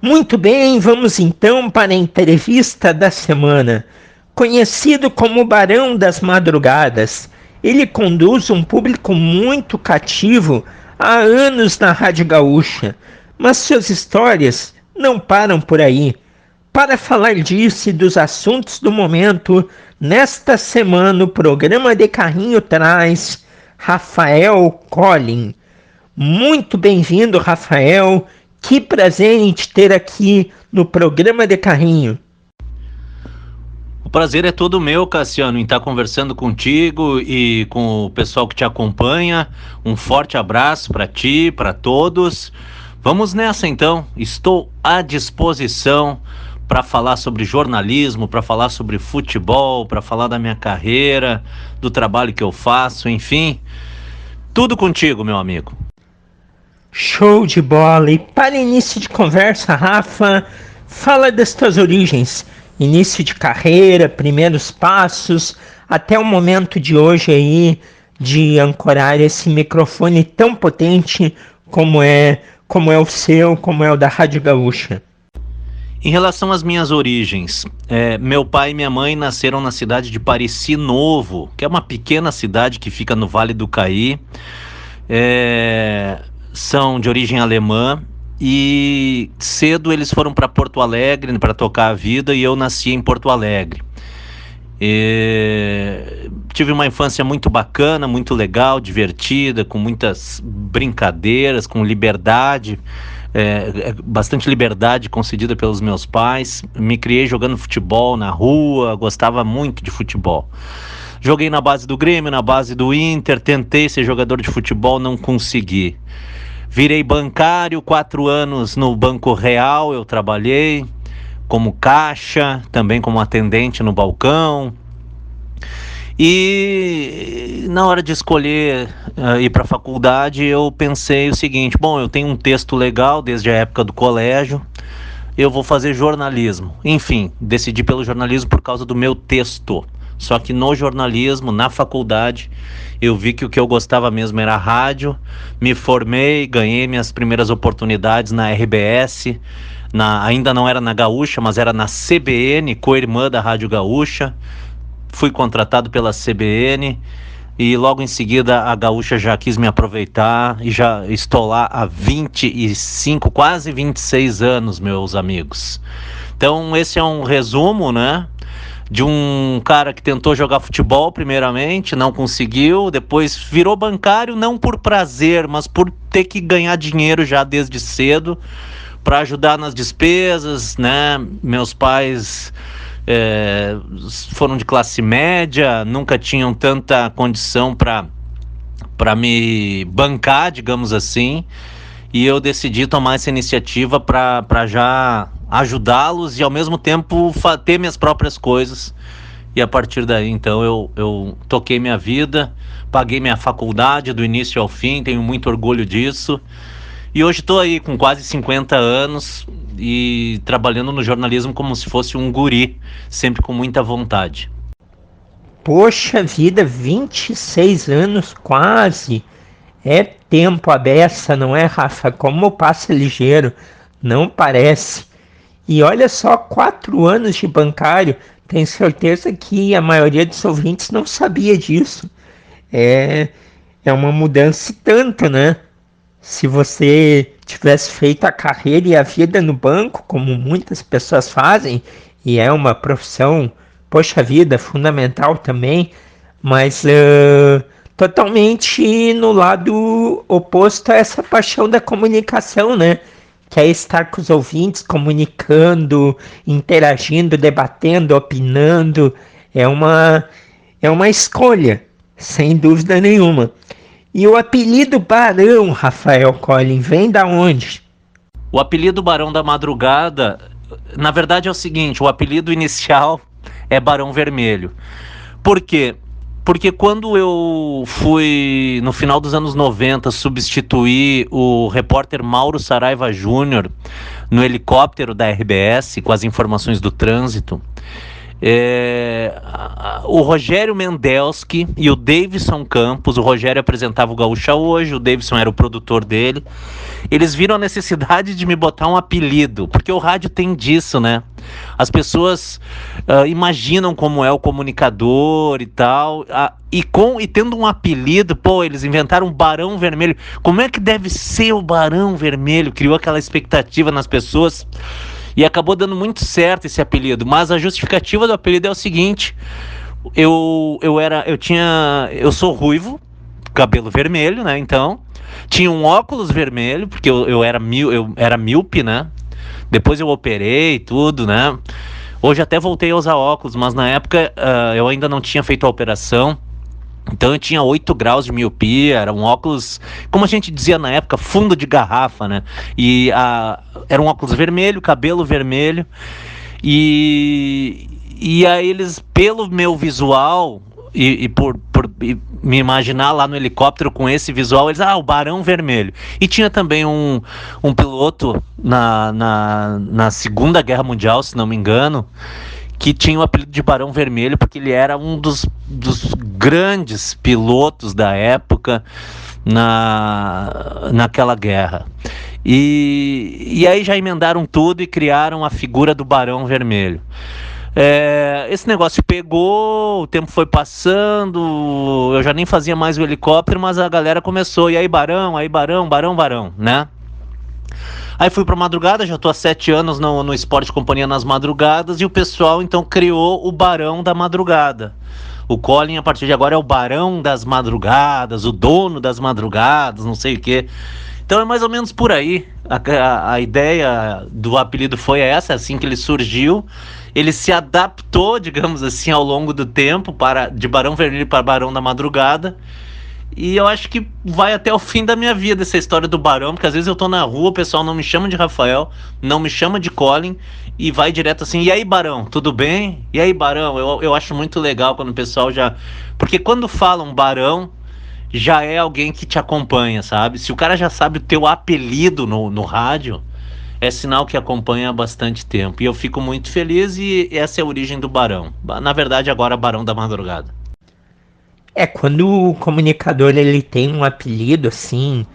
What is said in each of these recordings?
Muito bem, vamos então para a entrevista da semana. Conhecido como Barão das Madrugadas, ele conduz um público muito cativo há anos na Rádio Gaúcha, mas suas histórias não param por aí. Para falar disso e dos assuntos do momento, nesta semana o programa de carrinho traz Rafael Collin. Muito bem-vindo, Rafael. Que prazer em te ter aqui no programa de carrinho. O prazer é todo meu, Cassiano, em estar conversando contigo e com o pessoal que te acompanha. Um forte abraço para ti, para todos. Vamos nessa então. Estou à disposição para falar sobre jornalismo, para falar sobre futebol, para falar da minha carreira, do trabalho que eu faço, enfim. Tudo contigo, meu amigo. Show de bola! E para início de conversa, Rafa, fala das tuas origens, início de carreira, primeiros passos, até o momento de hoje aí, de ancorar esse microfone tão potente como é o seu, como é o da Rádio Gaúcha. Em relação às minhas origens, meu pai e minha mãe nasceram na cidade de Pareci Novo, que é uma pequena cidade que fica no Vale do Caí. São de origem alemã e cedo eles foram para Porto Alegre para tocar a vida e eu nasci em Porto Alegre. Tive uma infância muito bacana, muito legal, divertida, com muitas brincadeiras, com liberdade, bastante liberdade concedida pelos meus pais. Me criei jogando futebol na rua, gostava muito de futebol. Joguei na base do Grêmio, na base do Inter, tentei ser jogador de futebol, não consegui. Virei bancário, 4 anos no Banco Real eu trabalhei, como caixa, também como atendente no balcão. E na hora de escolher ir para a faculdade, eu pensei o seguinte: bom, eu tenho um texto legal desde a época do colégio, eu vou fazer jornalismo. Enfim, decidi pelo jornalismo por causa do meu texto. Só que no jornalismo, na faculdade, eu vi que o que eu gostava mesmo era rádio. Me formei, ganhei minhas primeiras oportunidades na RBS, ainda não era na Gaúcha, mas era na CBN, co-irmã da Rádio Gaúcha. Fui contratado pela CBN e logo em seguida a Gaúcha já quis me aproveitar e já estou lá há 25, quase 26 anos, meus amigos. Então esse é um resumo, né? De um cara que tentou jogar futebol primeiramente, não conseguiu, depois virou bancário, não por prazer, mas por ter que ganhar dinheiro já desde cedo para ajudar nas despesas, né? Meus pais foram de classe média, nunca tinham tanta condição para me bancar, digamos assim, e eu decidi tomar essa iniciativa para já ajudá-los e ao mesmo tempo ter minhas próprias coisas. E a partir daí então eu toquei minha vida, paguei minha faculdade do início ao fim, tenho muito orgulho disso. E hoje estou aí com quase 50 anos e trabalhando no jornalismo como se fosse um guri, sempre com muita vontade. Poxa vida, 26 anos quase. É tempo à beça, não é, Rafa? Como passa ligeiro, não parece. E olha só, 4 anos de bancário, tenho certeza que a maioria dos ouvintes não sabia disso. É uma mudança e tanto, né? Se você tivesse feito a carreira e a vida no banco, como muitas pessoas fazem, e é uma profissão, poxa vida, fundamental também, mas totalmente no lado oposto a essa paixão da comunicação, né? Que é estar com os ouvintes, comunicando, interagindo, debatendo, opinando. É uma escolha, sem dúvida nenhuma. E o apelido Barão, Rafael Collin, vem da onde? O apelido Barão da Madrugada, na verdade é o seguinte, o apelido inicial é Barão Vermelho. Por quê? Porque quando eu fui, no final dos anos 90, substituir o repórter Mauro Saraiva Júnior no helicóptero da RBS com as informações do trânsito, O Rogério Mendelski e o Davidson Campos, o Rogério apresentava o Gaúcha Hoje, o Davidson era o produtor dele. Eles viram a necessidade de me botar um apelido, porque o rádio tem disso, né? As pessoas imaginam como é o comunicador e tal, e tendo um apelido, pô, eles inventaram Barão Vermelho. Como é que deve ser o Barão Vermelho? Criou aquela expectativa nas pessoas. E acabou dando muito certo esse apelido. Mas a justificativa do apelido é o seguinte: eu sou ruivo, cabelo vermelho, né? Então, tinha um óculos vermelho, porque eu era míope, né? Depois eu operei tudo, né? Hoje até voltei a usar óculos, mas na época eu ainda não tinha feito a operação. Então eu tinha 8 graus de miopia, era um óculos, como a gente dizia na época, fundo de garrafa, né? E era um óculos vermelho, cabelo vermelho. E aí eles, pelo meu visual, e por me imaginar lá no helicóptero com esse visual, eles, o Barão Vermelho. E tinha também um piloto na Segunda Guerra Mundial, se não me engano, que tinha o apelido de Barão Vermelho, porque ele era um dos grandes pilotos da época naquela guerra. E aí já emendaram tudo e criaram a figura do Barão Vermelho. Esse negócio pegou, o tempo foi passando, eu já nem fazia mais o helicóptero, mas a galera começou, e aí Barão, né? Aí fui pra madrugada, já tô há 7 anos no Esporte Companhia nas madrugadas, e o pessoal então criou o Barão da Madrugada. O Colin, a partir de agora, é o Barão das Madrugadas, o dono das madrugadas, não sei o quê. Então é mais ou menos por aí. A ideia do apelido foi essa, assim que ele surgiu. Ele se adaptou, digamos assim, ao longo do tempo, de Barão Vermelho para Barão da Madrugada. E eu acho que vai até o fim da minha vida essa história do Barão, porque às vezes eu tô na rua, o pessoal não me chama de Rafael, não me chama de Colin, e vai direto assim, e aí Barão, tudo bem? E aí Barão, eu acho muito legal quando o pessoal já... Porque quando falam Barão, já é alguém que te acompanha, sabe? Se o cara já sabe o teu apelido no rádio, é sinal que acompanha há bastante tempo. E eu fico muito feliz, e essa é a origem do Barão. Na verdade, agora Barão da Madrugada. Quando o comunicador ele tem um apelido assim,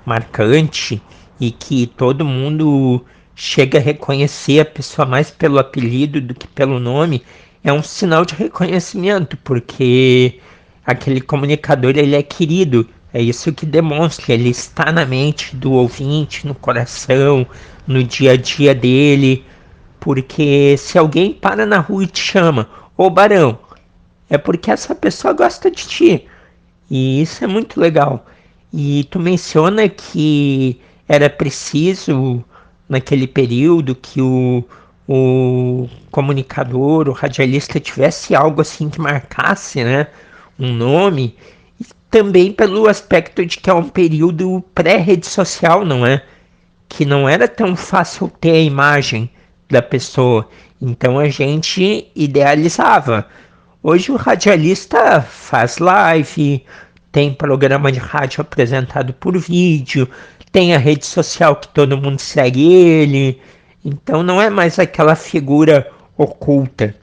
marcante, e que todo mundo chega a reconhecer a pessoa mais pelo apelido do que pelo nome, é um sinal de reconhecimento, porque aquele comunicador ele é querido, é isso que demonstra, ele está na mente do ouvinte, no coração, no dia a dia dele, porque se alguém para na rua e te chama, ô Barão, é porque essa pessoa gosta de ti. E isso é muito legal. E tu menciona que era preciso, naquele período, que o comunicador, o radialista tivesse algo assim que marcasse, né? Um nome. E também pelo aspecto de que é um período pré-rede social, não é? Que não era tão fácil ter a imagem da pessoa. Então a gente idealizava. Hoje o radialista faz live, tem programa de rádio apresentado por vídeo, tem a rede social que todo mundo segue ele, então não é mais aquela figura oculta.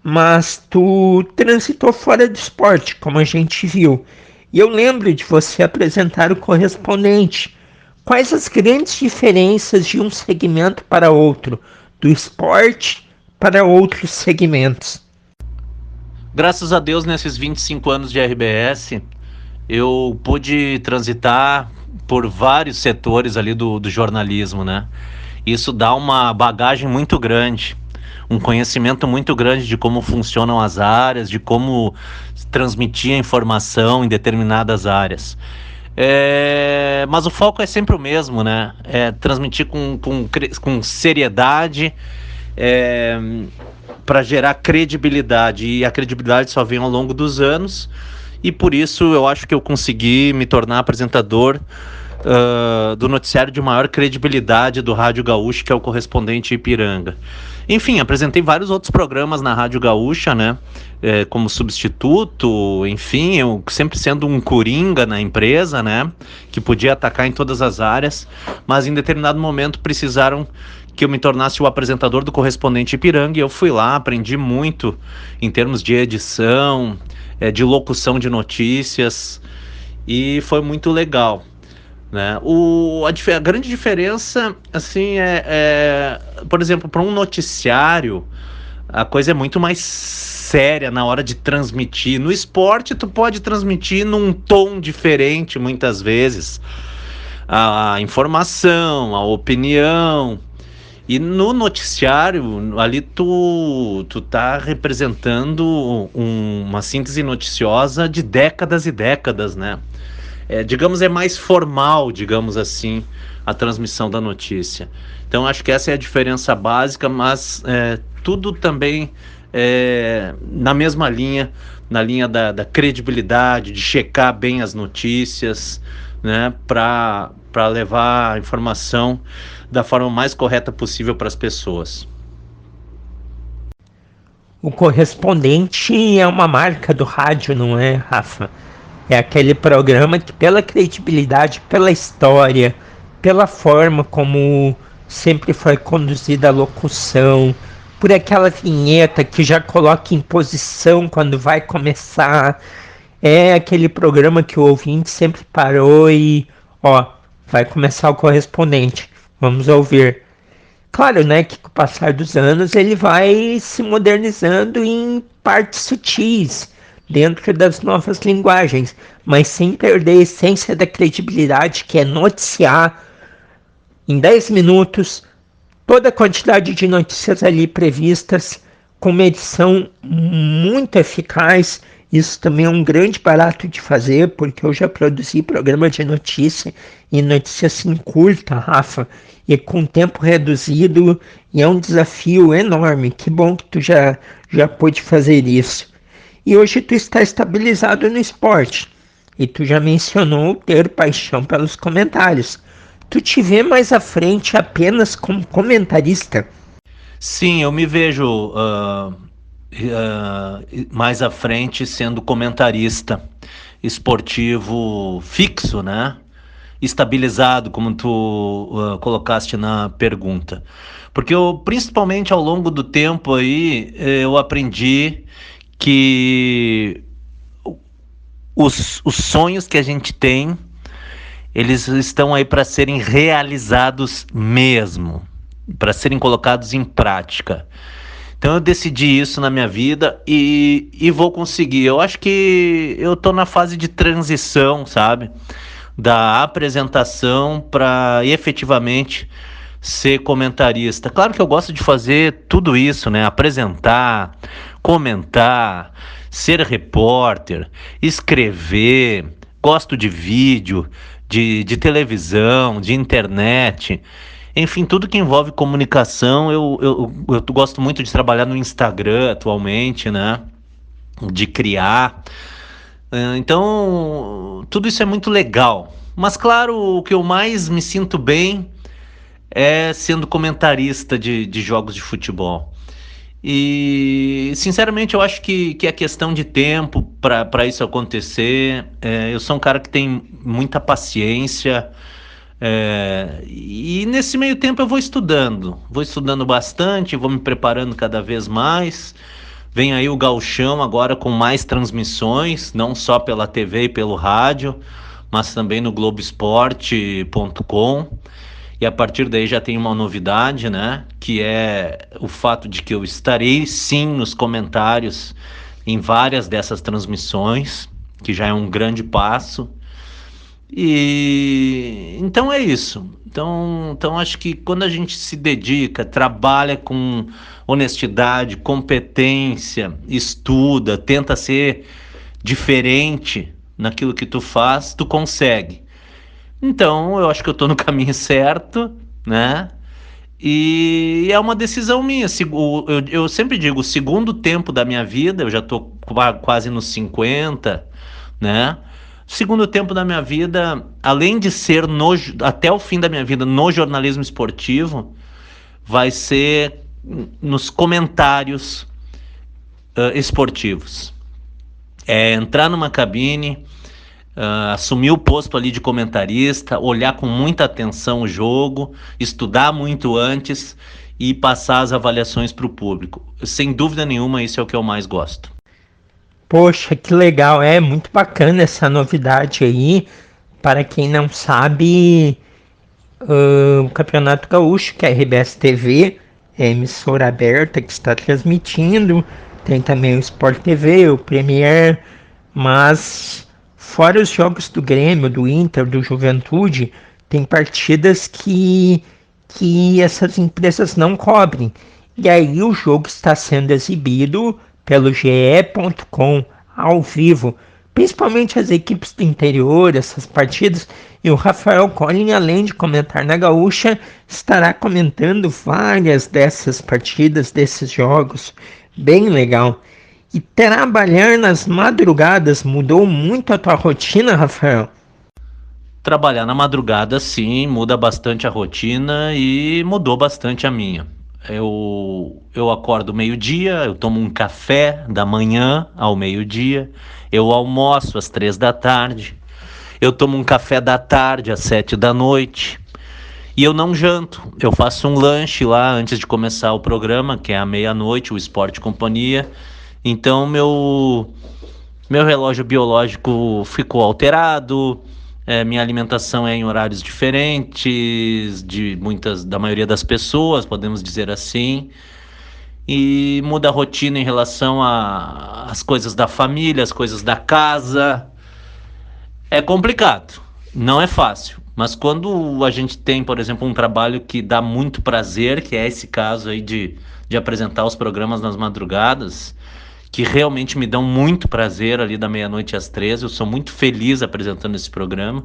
Mas tu transitou fora do esporte, como a gente viu, e eu lembro de você apresentar o Correspondente. Quais as grandes diferenças de um segmento para outro, do esporte para outros segmentos? Graças a Deus, nesses 25 anos de RBS, eu pude transitar por vários setores ali do jornalismo, né? Isso dá uma bagagem muito grande, um conhecimento muito grande de como funcionam as áreas, de como transmitir a informação em determinadas áreas. Mas o foco é sempre o mesmo, né? É transmitir com seriedade, para gerar credibilidade, e a credibilidade só vem ao longo dos anos, e por isso eu acho que eu consegui me tornar apresentador do noticiário de maior credibilidade do Rádio Gaúcho, que é o Correspondente Ipiranga. Enfim, apresentei vários outros programas na Rádio Gaúcha, né? Como substituto, enfim, eu sempre sendo um coringa na empresa, né? Que podia atacar em todas as áreas, mas em determinado momento precisaram que eu me tornasse o apresentador do Correspondente Ipiranga, e eu fui lá, aprendi muito em termos de edição, de locução de notícias, e foi muito legal, né? A grande diferença, assim, por exemplo, para um noticiário, a coisa é muito mais séria na hora de transmitir. No esporte, tu pode transmitir num tom diferente, muitas vezes, a informação, a opinião. E no noticiário, ali tu tá representando uma síntese noticiosa de décadas e décadas, né? Digamos, é mais formal, digamos assim, a transmissão da notícia. Então, acho que essa é a diferença básica, mas tudo também na mesma linha, na linha da credibilidade, de checar bem as notícias, né, para levar a informação da forma mais correta possível para as pessoas. O Correspondente é uma marca do rádio, não é, Rafa? É aquele programa que, pela credibilidade, pela história, pela forma como sempre foi conduzida a locução, por aquela vinheta que já coloca em posição quando vai começar, é aquele programa que o ouvinte sempre parou e, vai começar o Correspondente, vamos ouvir. Claro, né, que com o passar dos anos ele vai se modernizando em partes sutis, dentro das novas linguagens, mas sem perder a essência da credibilidade, que é noticiar em 10 minutos toda a quantidade de notícias ali previstas, com uma edição muito eficaz. Isso também é um grande barato de fazer, porque eu já produzi programa de notícia, e notícia assim curta, Rafa, e com tempo reduzido, e é um desafio enorme. Que bom que tu já pôde fazer isso. E hoje tu está estabilizado no esporte, e tu já mencionou ter paixão pelos comentários. Tu te vê mais à frente apenas como comentarista? Sim, eu me vejo mais à frente sendo comentarista esportivo fixo, né? Estabilizado, como tu colocaste na pergunta. Porque principalmente ao longo do tempo aí, eu aprendi que os sonhos que a gente tem, eles estão aí para serem realizados mesmo, para serem colocados em prática. Então eu decidi isso na minha vida e vou conseguir. Eu acho que eu tô na fase de transição, sabe? Da apresentação para efetivamente ser comentarista. Claro que eu gosto de fazer tudo isso, né? Apresentar, comentar, ser repórter, escrever, gosto de vídeo, de televisão, de internet, enfim, tudo que envolve comunicação. Eu gosto muito de trabalhar no Instagram atualmente, né? De criar. Então, tudo isso é muito legal. Mas, claro, o que eu mais me sinto bem é sendo comentarista de jogos de futebol. E, sinceramente, eu acho que é questão de tempo para isso acontecer. Eu sou um cara que tem muita paciência. E nesse meio tempo eu vou estudando bastante, vou me preparando cada vez mais. Vem aí o Gauchão agora com mais transmissões, não só pela TV e pelo rádio, mas também no Globoesporte.com. E a partir daí já tem uma novidade, né? Que é o fato de que eu estarei sim nos comentários em várias dessas transmissões, que já é um grande passo. E então é isso. Então acho que quando a gente se dedica, trabalha com honestidade, competência, estuda, tenta ser diferente naquilo que tu faz, tu consegue. Então eu acho que eu tô no caminho certo, né? E é uma decisão minha. Eu sempre digo, o segundo tempo da minha vida, eu já tô quase nos 50, né? Segundo tempo da minha vida, além de ser até o fim da minha vida no jornalismo esportivo, vai ser nos comentários esportivos. É entrar numa cabine, assumir o posto ali de comentarista, olhar com muita atenção o jogo, estudar muito antes e passar as avaliações para o público. Sem dúvida nenhuma, isso é o que eu mais gosto. Poxa, que legal, é muito bacana essa novidade aí. Para quem não sabe, o Campeonato Gaúcho, que é a RBS TV, é a emissora aberta que está transmitindo, tem também o Sport TV, o Premier, mas fora os jogos do Grêmio, do Inter, do Juventude, tem partidas que essas empresas não cobrem. E aí o jogo está sendo exibido pelo ge.com ao vivo, principalmente as equipes do interior, essas partidas. E o Rafael Collin, além de comentar na Gaúcha, estará comentando várias dessas partidas, desses jogos. Bem legal. E trabalhar nas madrugadas mudou muito a tua rotina, Rafael? Trabalhar na madrugada, sim, muda bastante a rotina e mudou bastante a minha. Eu acordo meio-dia, eu tomo um café da manhã ao meio-dia, eu almoço às 3 da tarde, eu tomo um café da tarde às 7 da noite e eu não janto. Eu faço um lanche lá antes de começar o programa, que é à meia-noite, o Esporte Companhia. Então meu relógio biológico ficou alterado. Minha alimentação é em horários diferentes da maioria das pessoas, podemos dizer assim, e muda a rotina em relação às coisas da família, as coisas da casa. É complicado, não é fácil, mas quando a gente tem, por exemplo, um trabalho que dá muito prazer, que é esse caso aí de apresentar os programas nas madrugadas, que realmente me dão muito prazer ali da meia-noite às 13, eu sou muito feliz apresentando esse programa,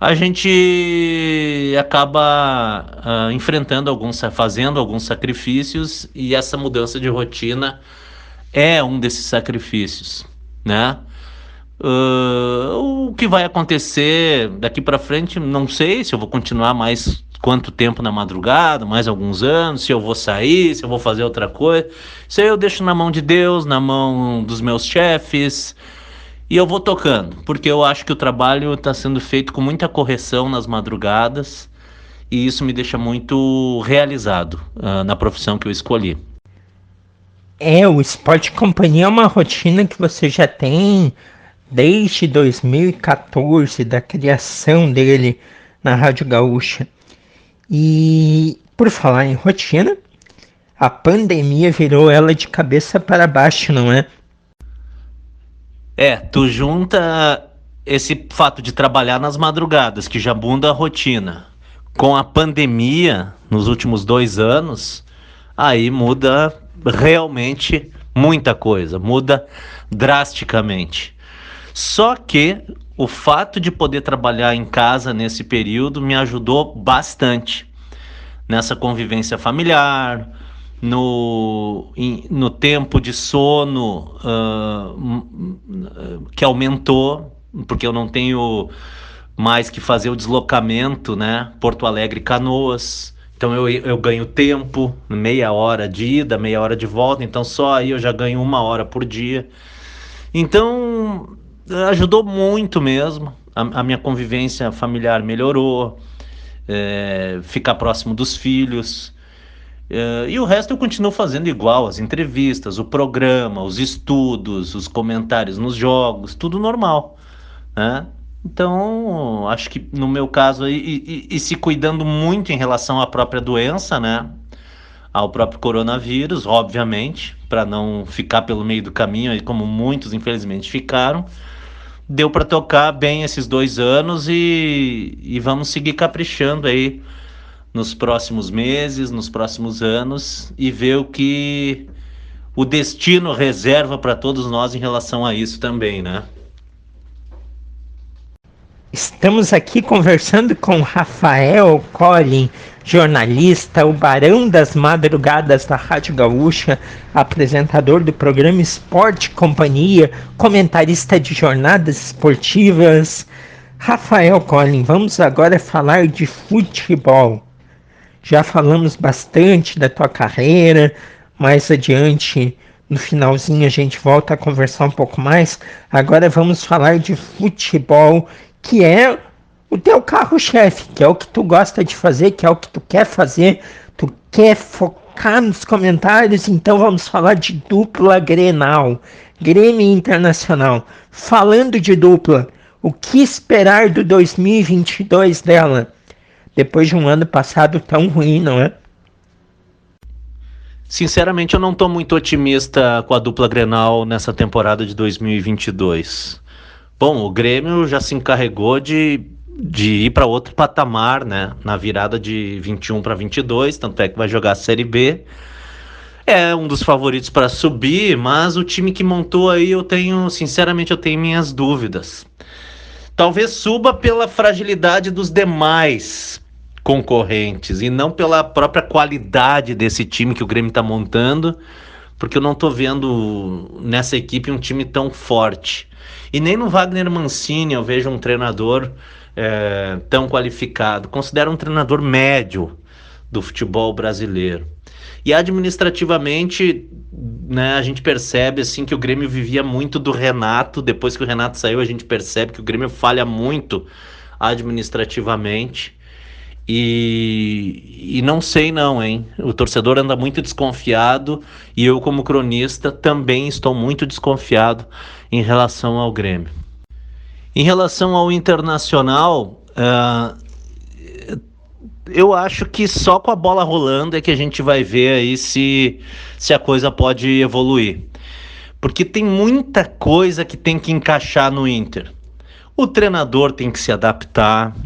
a gente acaba fazendo alguns sacrifícios, e essa mudança de rotina é um desses sacrifícios, né? O que vai acontecer daqui para frente, não sei se eu vou continuar mais quanto tempo na madrugada, mais alguns anos, se eu vou sair, se eu vou fazer outra coisa. Isso aí eu deixo na mão de Deus, na mão dos meus chefes, e eu vou tocando, porque eu acho que o trabalho está sendo feito com muita correção nas madrugadas, e isso me deixa muito realizado na profissão que eu escolhi. O Esporte Companhia é uma rotina que você já tem desde 2014, da criação dele na Rádio Gaúcha. E por falar em rotina, a pandemia virou ela de cabeça para baixo, não é? Tu junta esse fato de trabalhar nas madrugadas, que já muda a rotina, com a pandemia nos últimos 2 anos, aí muda realmente muita coisa, muda drasticamente. Só que o fato de poder trabalhar em casa nesse período me ajudou bastante nessa convivência familiar, no tempo de sono que aumentou, porque eu não tenho mais que fazer o deslocamento, né? Porto Alegre, Canoas. Então eu ganho tempo, meia hora de ida, meia hora de volta, então só aí eu já ganho 1 hora por dia. Então ajudou muito mesmo, a minha convivência familiar melhorou, ficar próximo dos filhos, e o resto eu continuo fazendo igual, as entrevistas, o programa, os estudos, os comentários nos jogos, tudo normal, né? Então acho que no meu caso aí, e se cuidando muito em relação à própria doença, né? Ao próprio coronavírus, obviamente, para não ficar pelo meio do caminho, aí como muitos infelizmente ficaram. Deu para tocar bem esses 2 anos e vamos seguir caprichando aí nos próximos meses, nos próximos anos, e ver o que o destino reserva para todos nós em relação a isso também, né? Estamos aqui conversando com Rafael Collin, jornalista, o barão das madrugadas da Rádio Gaúcha, apresentador do programa Esporte Companhia, comentarista de jornadas esportivas. Rafael Collin, vamos agora falar de futebol. Já falamos bastante da tua carreira, mais adiante, no finalzinho, a gente volta a conversar um pouco mais. Agora vamos falar de futebol, que é o teu carro-chefe, que é o que tu gosta de fazer, que é o que tu quer fazer, tu quer focar nos comentários, então vamos falar de dupla Grenal, Grêmio Internacional. Falando de dupla, o que esperar do 2022 dela? Depois de um ano passado tão ruim, não é? Sinceramente, eu não estou muito otimista com a dupla Grenal nessa temporada de 2022. Bom, o Grêmio já se encarregou de ir para outro patamar, né? Na virada de 21 para 22, tanto é que vai jogar a Série B. É um dos favoritos para subir, mas o time que montou aí sinceramente, eu tenho minhas dúvidas. Talvez suba pela fragilidade dos demais concorrentes e não pela própria qualidade desse time que o Grêmio está montando, porque eu não estou vendo nessa equipe um time tão forte. E nem no Wagner Mancini eu vejo um treinador tão qualificado. Considero um treinador médio do futebol brasileiro. E administrativamente, né, a gente percebe assim, que o Grêmio vivia muito do Renato. Depois que o Renato saiu, a gente percebe que o Grêmio falha muito administrativamente. E não sei não, hein? O torcedor anda muito desconfiado e eu, como cronista, também estou muito desconfiado em relação ao Grêmio. Em relação ao Internacional, eu acho que só com a bola rolando é que a gente vai ver aí se a coisa pode evoluir. Porque tem muita coisa que tem que encaixar no Inter. O treinador tem que se adaptar.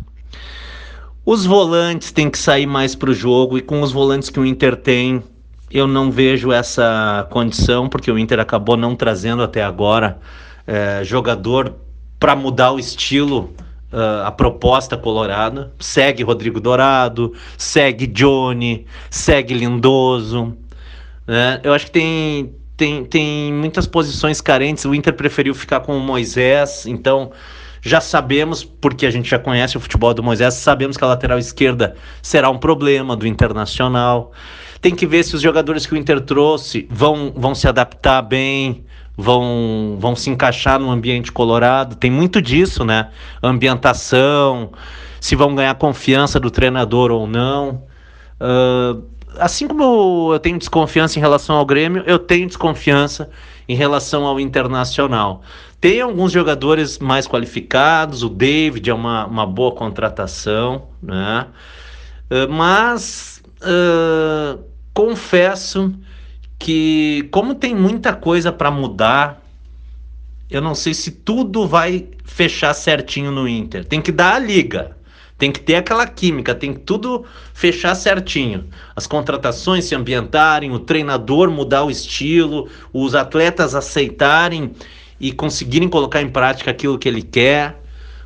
Os volantes têm que sair mais para o jogo, e com os volantes que o Inter tem, eu não vejo essa condição, porque o Inter acabou não trazendo até agora jogador para mudar o estilo, a proposta colorada. Segue Rodrigo Dourado, segue Johnny, segue Lindoso. Eu acho que tem muitas posições carentes. O Inter preferiu ficar com o Moisés, então já sabemos, porque a gente já conhece o futebol do Moisés, sabemos que a lateral esquerda será um problema do Internacional. Tem que ver se os jogadores que o Inter trouxe vão se adaptar bem, vão se encaixar no ambiente colorado. Tem muito disso, né? Ambientação, se vão ganhar confiança do treinador ou não. Assim como eu tenho desconfiança em relação ao Grêmio, eu tenho desconfiança em relação ao Internacional. Tem alguns jogadores mais qualificados, o David é uma boa contratação, né? Mas confesso que, como tem muita coisa para mudar, eu não sei se tudo vai fechar certinho no Inter. Tem que dar a liga, tem que ter aquela química, tem que tudo fechar certinho. As contratações se ambientarem, o treinador mudar o estilo, os atletas aceitarem e conseguirem colocar em prática aquilo que ele quer.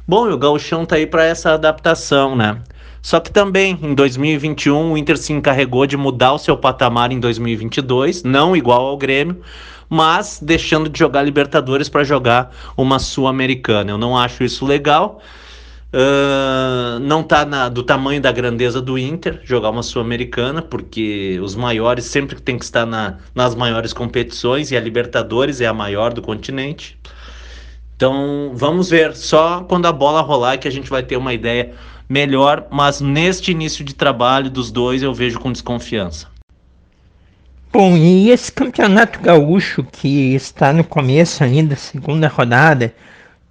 Bom, e o Gauchão tá aí para essa adaptação, né? Só que também, em 2021, o Inter se encarregou de mudar o seu patamar em 2022, não igual ao Grêmio, mas deixando de jogar Libertadores para jogar uma Sul-Americana. Eu não acho isso legal. Não tá do tamanho da grandeza do Inter jogar uma Sul-Americana, porque os maiores sempre tem que estar nas maiores competições, e a Libertadores é a maior do continente. Então vamos ver, só quando a bola rolar que a gente vai ter uma ideia melhor, mas neste início de trabalho dos dois eu vejo com desconfiança. Bom, e esse campeonato gaúcho que está no começo ainda, segunda rodada,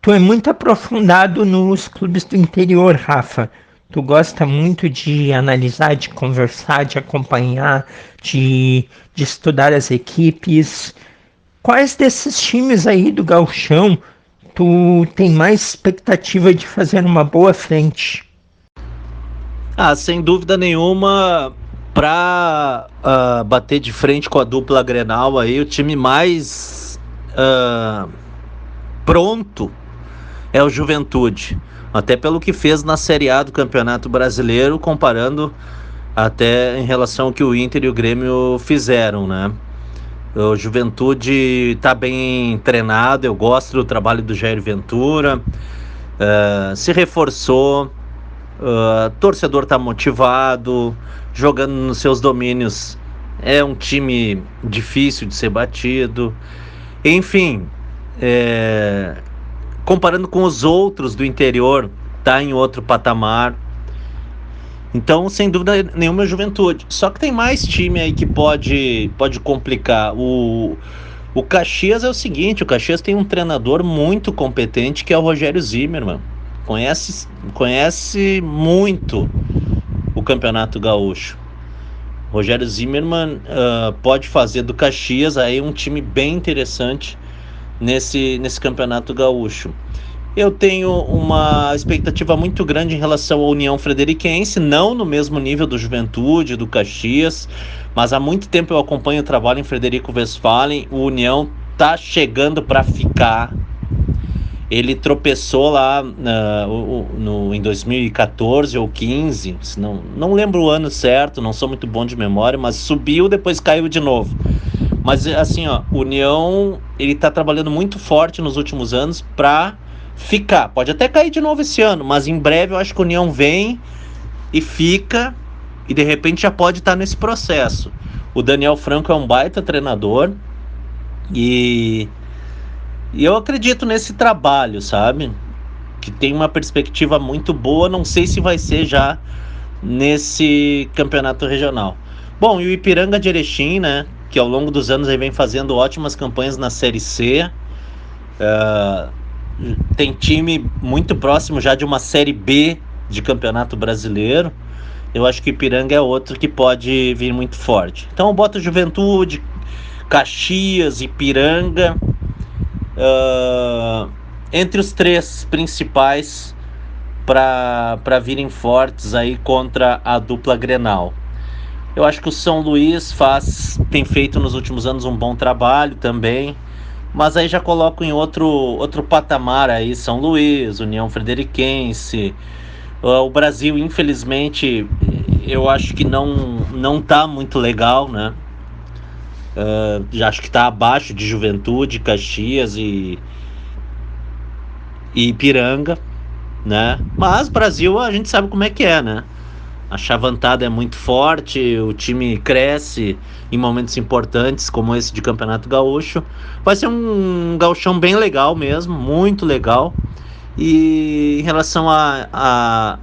tu é muito aprofundado nos clubes do interior, Rafa. Tu gosta muito de analisar, de conversar, de acompanhar, de estudar as equipes. Quais desses times aí do gauchão tu tem mais expectativa de fazer uma boa frente? Sem dúvida nenhuma, para bater de frente com a dupla Grenal aí, o time mais pronto é o Juventude, até pelo que fez na Série A do Campeonato Brasileiro, comparando até em relação ao que o Inter e o Grêmio fizeram, né? O Juventude está bem treinado, eu gosto do trabalho do Jair Ventura, se reforçou, Torcedor tá motivado, jogando nos seus domínios. É um time difícil de ser batido. Enfim, comparando com os outros do interior, tá em outro patamar. Então, sem dúvida nenhuma, é Juventude. Só que tem mais time aí que pode complicar. O Caxias é o seguinte, o Caxias tem um treinador muito competente que é o Rogério Zimmermann. Conhece muito o Campeonato Gaúcho. Rogério Zimmermann pode fazer do Caxias aí um time bem interessante nesse Campeonato Gaúcho. Eu tenho uma expectativa muito grande em relação à União Frederiquense, não no mesmo nível do Juventude, do Caxias, mas há muito tempo eu acompanho o trabalho em Frederico Westphalen. O União tá chegando para ficar. Ele tropeçou lá em 2014 ou 15, não lembro o ano certo, não sou muito bom de memória, mas subiu, depois caiu de novo. Mas assim, o União, ele tá trabalhando muito forte nos últimos anos para ficar. Pode até cair de novo esse ano, mas em breve eu acho que o União vem e fica, e de repente já pode estar nesse processo. O Daniel Franco é um baita treinador e eu acredito nesse trabalho, sabe? Que tem uma perspectiva muito boa, não sei se vai ser já nesse campeonato regional. Bom, e o Ipiranga de Erechim, né? Que ao longo dos anos aí vem fazendo ótimas campanhas na Série C. Tem time muito próximo já de uma Série B de Campeonato Brasileiro. Eu acho que o Ipiranga é outro que pode vir muito forte. Então eu boto Juventude, Caxias, Ipiranga entre os três principais para virem fortes aí contra a dupla Grenal. Eu acho que o São Luís tem feito nos últimos anos um bom trabalho também, mas aí já coloco em outro patamar aí, São Luís, União Frederiquense. O Brasil, infelizmente, eu acho que não tá muito legal, né? Já acho que tá abaixo de Juventude, Caxias e Ipiranga, né? Mas Brasil, a gente sabe como é que é, né? A chavantada é muito forte, o time cresce em momentos importantes como esse de Campeonato Gaúcho. Vai ser um gauchão bem legal mesmo, muito legal. E em relação a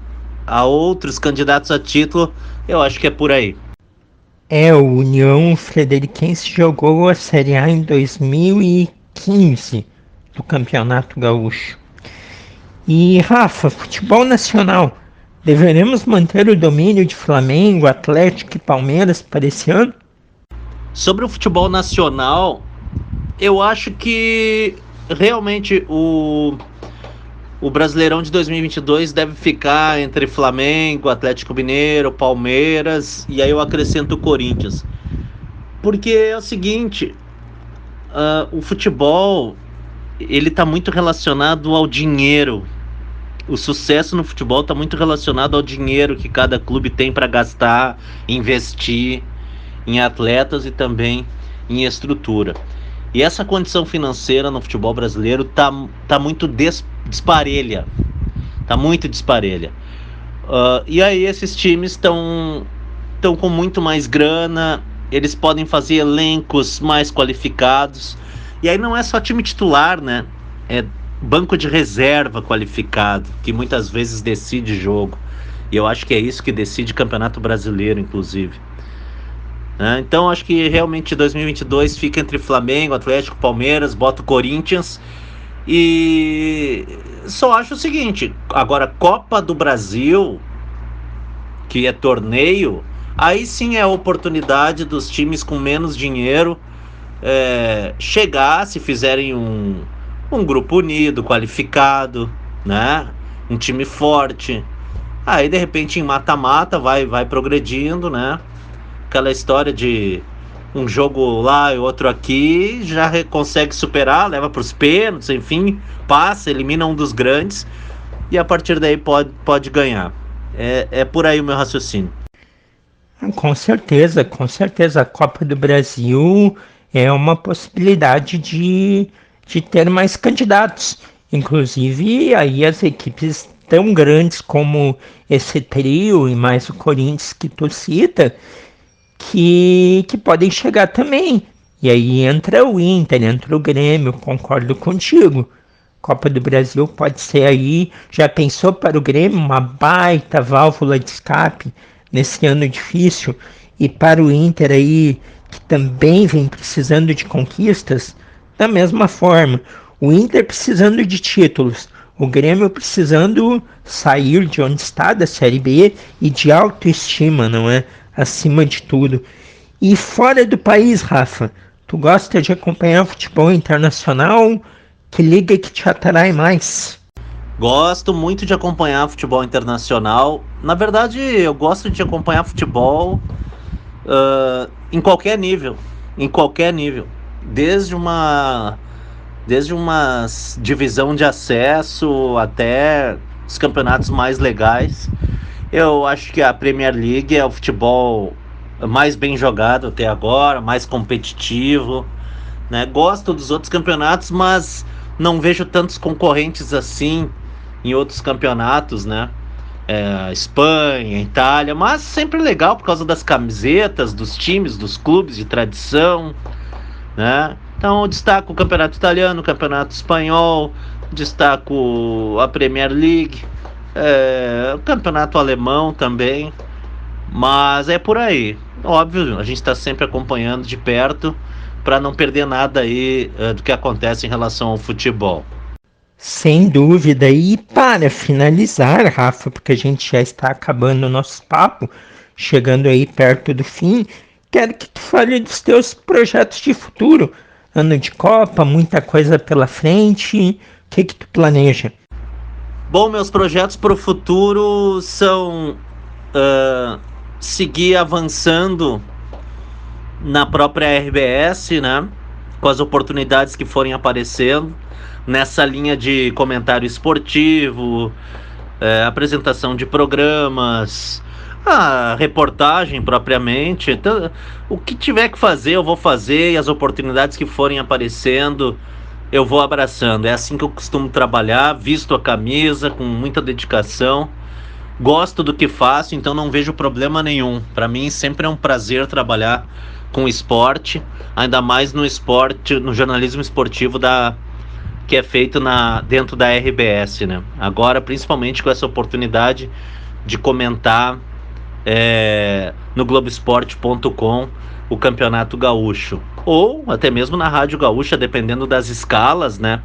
outros candidatos a título, eu acho que é por aí. O União Frederiquense jogou a Série A em 2015 do Campeonato Gaúcho. E Rafa, futebol nacional, deveremos manter o domínio de Flamengo, Atlético e Palmeiras para esse ano? Sobre o futebol nacional, eu acho que realmente o Brasileirão de 2022 deve ficar entre Flamengo, Atlético Mineiro, Palmeiras, e aí eu acrescento o Corinthians. Porque é o seguinte, o futebol, ele está muito relacionado ao dinheiro. O sucesso no futebol está muito relacionado ao dinheiro que cada clube tem para gastar, investir em atletas e também em estrutura. E essa condição financeira no futebol brasileiro tá muito disparelha. Tá muito disparelha. E aí esses times estão com muito mais grana, eles podem fazer elencos mais qualificados. E aí não é só time titular, né? É banco de reserva qualificado, que muitas vezes decide jogo. E eu acho que é isso que decide Campeonato Brasileiro, inclusive. Então acho que realmente 2022 fica entre Flamengo, Atlético, Palmeiras, bota o Corinthians. E só acho o seguinte, agora Copa do Brasil, que é torneio, aí sim é a oportunidade dos times com menos dinheiro chegar, se fizerem um grupo unido, qualificado, né? Um time forte. Aí de repente em mata-mata vai progredindo, né? Aquela história de um jogo lá e outro aqui, já consegue superar, leva para os pênaltis, enfim, passa, elimina um dos grandes e a partir daí pode ganhar. É por aí o meu raciocínio. Com certeza, a Copa do Brasil é uma possibilidade de ter mais candidatos. Inclusive, aí as equipes tão grandes como esse trio e mais o Corinthians que tu cita, que podem chegar também. E aí entra o Inter, entra o Grêmio, concordo contigo. Copa do Brasil pode ser aí, já pensou para o Grêmio, uma baita válvula de escape nesse ano difícil, e para o Inter aí, que também vem precisando de conquistas, da mesma forma. O Inter precisando de títulos, o Grêmio precisando sair de onde está, da Série B, e de autoestima, não é? Acima de tudo. E fora do país, Rafa, tu gosta de acompanhar futebol internacional? Que liga que te atrai mais? Gosto muito de acompanhar futebol internacional. Na verdade, eu gosto de acompanhar futebol em qualquer nível. Em qualquer nível. Desde uma divisão de acesso até os campeonatos mais legais. Eu acho que a Premier League é o futebol mais bem jogado até agora, mais competitivo, né? Gosto dos outros campeonatos, mas não vejo tantos concorrentes assim em outros campeonatos, né? Espanha, Itália, mas sempre legal por causa das camisetas, dos times, dos clubes de tradição, né? Então eu destaco o campeonato italiano, o campeonato espanhol, destaco a Premier League, o campeonato alemão também, mas é por aí. Óbvio, a gente está sempre acompanhando de perto para não perder nada aí do que acontece em relação ao futebol. Sem dúvida. E para finalizar, Rafa, porque a gente já está acabando o nosso papo, chegando aí perto do fim, quero que tu fale dos teus projetos de futuro. Ano de Copa, muita coisa pela frente. O que tu planeja? Bom, meus projetos para o futuro são seguir avançando na própria RBS, né? Com as oportunidades que forem aparecendo, nessa linha de comentário esportivo, apresentação de programas, a reportagem propriamente. Então, o que tiver que fazer, eu vou fazer, e as oportunidades que forem aparecendo, eu vou abraçando. É assim que eu costumo trabalhar, visto a camisa, com muita dedicação. Gosto do que faço, então não vejo problema nenhum. Para mim sempre é um prazer trabalhar com esporte, ainda mais no esporte, no jornalismo esportivo que é feito dentro da RBS, né? Agora, principalmente com essa oportunidade de comentar no Globoesporte.com o Campeonato Gaúcho, ou até mesmo na Rádio Gaúcha, dependendo das escalas, né?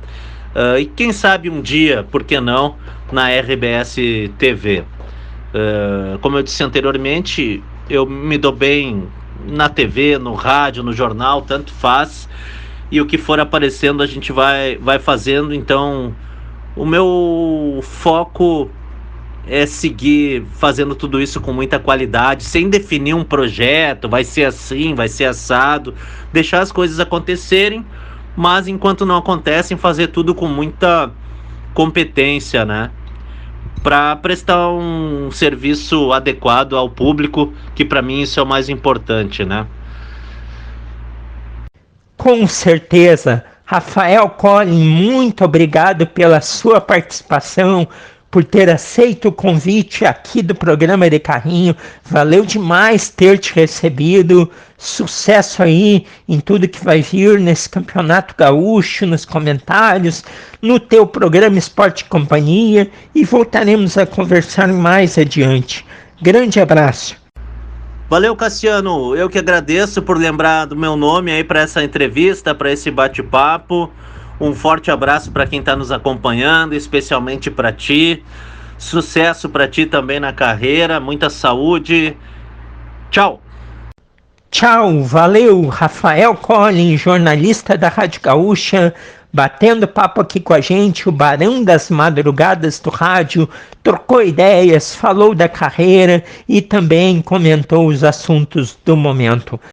E quem sabe um dia, por que não, na RBS TV. Como eu disse anteriormente, eu me dou bem na TV, no rádio, no jornal, tanto faz, e o que for aparecendo a gente vai fazendo. Então o meu foco é seguir fazendo tudo isso com muita qualidade, sem definir um projeto, vai ser assim, vai ser assado, deixar as coisas acontecerem, mas enquanto não acontecem, fazer tudo com muita competência, né? Para prestar um serviço adequado ao público, que para mim isso é o mais importante, né? Com certeza. Rafael Collin, muito obrigado pela sua participação, por ter aceito o convite aqui do programa de Carrinho. Valeu demais ter te recebido. Sucesso aí em tudo que vai vir nesse Campeonato Gaúcho, nos comentários, no teu programa Esporte e Companhia, e voltaremos a conversar mais adiante. Grande abraço. Valeu, Cassiano. Eu que agradeço por lembrar do meu nome aí para essa entrevista, para esse bate-papo. Um forte abraço para quem está nos acompanhando, especialmente para ti. Sucesso para ti também na carreira, muita saúde. Tchau. Tchau, valeu. Rafael Collin, jornalista da Rádio Gaúcha, batendo papo aqui com a gente, o Barão das Madrugadas do rádio, trocou ideias, falou da carreira e também comentou os assuntos do momento.